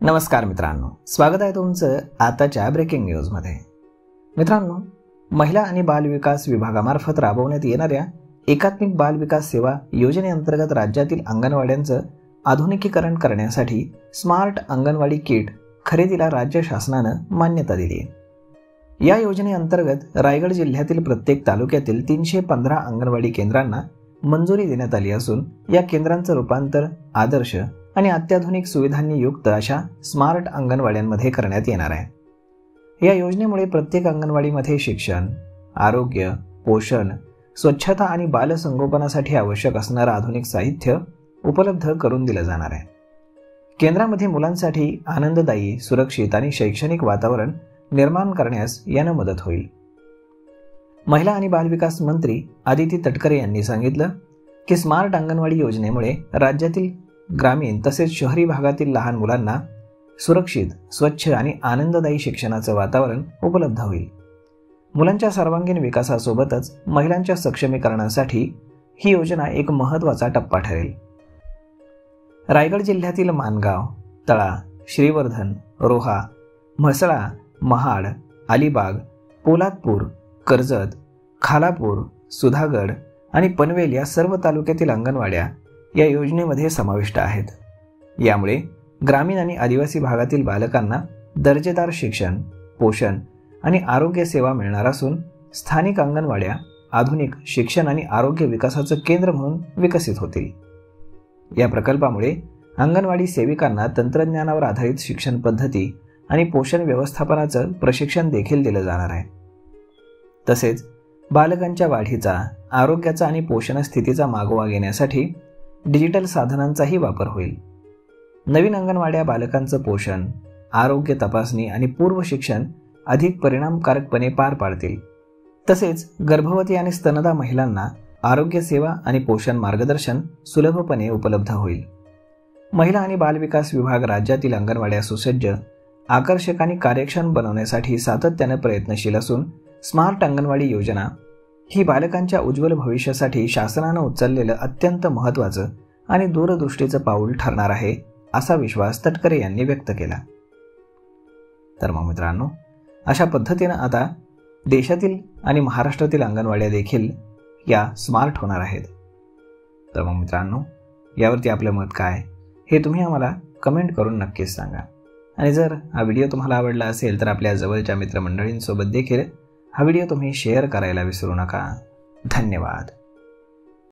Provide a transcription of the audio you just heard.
नमस्कार मित्रांनो, स्वागत आहे तुमचं आताच्या ब्रेकिंग न्यूजमध्ये। मित्रांनो, महिला आणि बाल विकास विभागामार्फत राबवण्यात येणाऱ्या एकात्मिक बाल विकास सेवा योजनेअंतर्गत राज्यातील अंगणवाड्यांचं आधुनिकीकरण करण्यासाठी स्मार्ट अंगणवाडी किट खरेदीला राज्य शासनानं मान्यता दिली आहे। या योजनेअंतर्गत रायगड जिल्ह्यातील प्रत्येक तालुक्यातील 315 अंगणवाडी केंद्रांना मंजुरी देण्यात आली असून या केंद्रांचं रूपांतर आदर्श आणि अत्याधुनिक सुविधांनी युक्त अशा स्मार्ट अंगणवाड्यांमध्ये करण्यात येणार आहे। या योजनेमुळे प्रत्येक अंगणवाडीमध्ये शिक्षण, आरोग्य, पोषण, स्वच्छता आणि बालसंगोपनासाठी आवश्यक असणारं आधुनिक साहित्य उपलब्ध करून दिलं जाणार आहे। केंद्रामध्ये मुलांसाठी आनंददायी, सुरक्षित आणि शैक्षणिक वातावरण निर्माण करण्यास यानं मदत होईल। महिला आणि बालविकास मंत्री आदिती तटकरे यांनी सांगितलं की स्मार्ट अंगणवाडी योजनेमुळे राज्यातील ग्रामीण तसेच शहरी भागातील लहान मुलांना सुरक्षित, स्वच्छ आणि आनंददायी शिक्षणाचं वातावरण उपलब्ध होईल। मुलांच्या सर्वांगीण विकासासोबतच महिलांच्या सक्षमीकरणासाठी ही योजना एक महत्त्वाचा टप्पा ठरेल। रायगड जिल्ह्यातील माणगाव, तळा, श्रीवर्धन, रोहा, म्हसळा, महाड, अलिबाग, पोलादपूर, कर्जत, खालापूर, सुधागड आणि पनवेल या सर्व तालुक्यातील अंगणवाड्या या योजनेमध्ये समाविष्ट आहेत। यामुळे ग्रामीण आणि आदिवासी भागातील बालकांना दर्जेदार शिक्षण, पोषण आणि आरोग्य सेवा मिळणार असून स्थानिक अंगणवाड्या आधुनिक शिक्षण आणि आरोग्य विकासाचं केंद्र म्हणून विकसित होतील। या प्रकल्पामुळे अंगणवाडी सेविकांना तंत्रज्ञानावर आधारित शिक्षण पद्धती आणि पोषण व्यवस्थापनाचं प्रशिक्षण देखील दिलं जाणार आहे। तसेच बालकांच्या वाढीचा, आरोग्याचा आणि पोषण स्थितीचा मागोवा घेण्यासाठी डिजिटल साधनांचाही वापर होईल। नवीन अंगणवाड्या बालकांचं पोषण, आरोग्य तपासणी आणि पूर्व शिक्षण अधिक परिणामकारकपणे पार पाडतील। तसेच गर्भवती आणि स्तनदा महिलांना आरोग्य सेवा आणि पोषण मार्गदर्शन सुलभपणे उपलब्ध होईल। महिला आणि बालविकास विभाग राज्यातील अंगणवाड्या सुसज्ज, आकर्षक आणि कार्यक्षम बनवण्यासाठी सातत्याने प्रयत्नशील असून स्मार्ट अंगणवाडी योजना ही बालकांच्या उज्ज्वल भविष्यासाठी शासनानं उचललेलं अत्यंत महत्त्वाचं आणि दूरदृष्टीचं पाऊल ठरणार आहे, असा विश्वास तटकरे यांनी व्यक्त केला। तर मग मित्रांनो, अशा पद्धतीनं आता देशातील आणि महाराष्ट्रातील अंगणवाड्या देखील या स्मार्ट होणार आहेत। तर मग मित्रांनो, यावरती आपलं मत काय हे तुम्ही आम्हाला कमेंट करून नक्कीच सांगा। आणि जर हा व्हिडिओ तुम्हाला आवडला असेल तर आपल्या जवळच्या मित्रमंडळींसोबत देखील हा व्हिडिओ तुम्ही शेअर करायला विसरू नका। धन्यवाद।